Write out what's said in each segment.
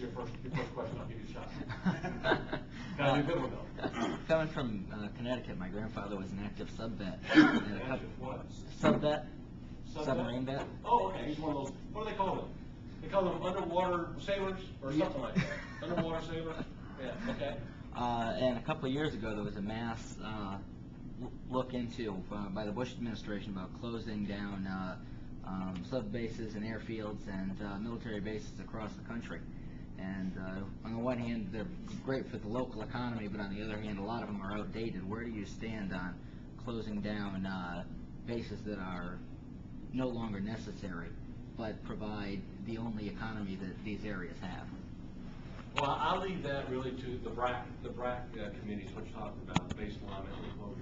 your first question. I'll give you a shot. Gotta do a good one though. Coming from Connecticut, my grandfather was an active sub-vet. Active what? Sub-vet? Sub-vet? Submarine vet? Oh, okay. He's one of those. What do they call them? They call them underwater sailors or something like that. Underwater sailors. Yeah. Okay. And a couple of years ago, there was a mass look into by the Bush administration about closing down sub bases and airfields and military bases across the country. And on the one hand, they're great for the local economy, but on the other hand, a lot of them are outdated. Where do you stand on closing down bases that are no longer necessary, but provide the only economy that these areas have? Well, I'll leave that really to the BRAC committees, which talked about baseline and closure.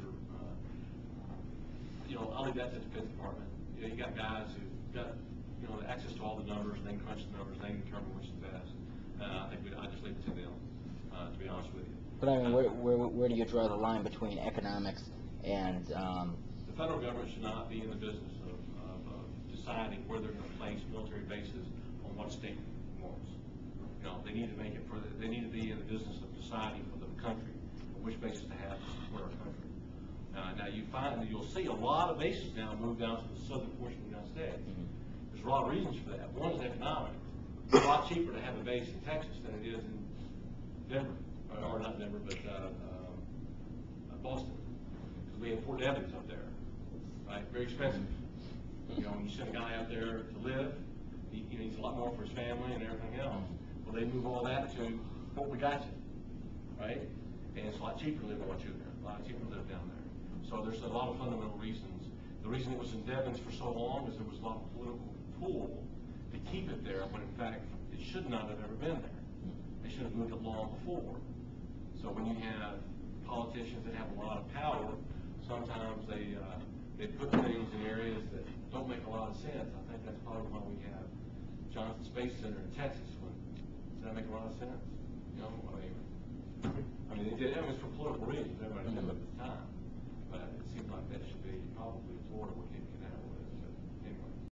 I'll leave that to the Defense Department. You got guys who've got the access to all the numbers, and they can crunch the numbers, they can determine which is best. I think I just leave it to them, to be honest with you. But I mean, where do you draw the line between economics and? The federal government should not be in the business of deciding where they're going to place military bases on what state wants. They need to make it they need to be in the business of deciding for the country which bases to have to support our country. Now you find that you'll see a lot of bases now move down to the southern portion of the United States. There's a lot of reasons for that. One is economic. It's a lot cheaper to have a base in Texas than it is in Denver, or not Denver, but Boston, because we have Fort Evans up there, right? Very expensive. When you send a guy out there to live, he needs a lot more for his family and everything else. Well, they move all that to Fort Wagata, right? And it's a lot cheaper to live in Wachula, a lot cheaper to live down there. So there's a lot of fundamental reasons. The reason it was in Devens for so long is there was a lot of political pull to keep it there, when in fact it should not have ever been there. They should have moved it long before. So when you have politicians that have a lot of power, sometimes they put things in areas that don't make a lot of sense. I think that's probably why we have Johnson Space Center in Texas. Does that make a lot of sense? I mean, they did. It was for political reasons. Everybody knew it at the time, but it seems like that should be probably Florida. We can't get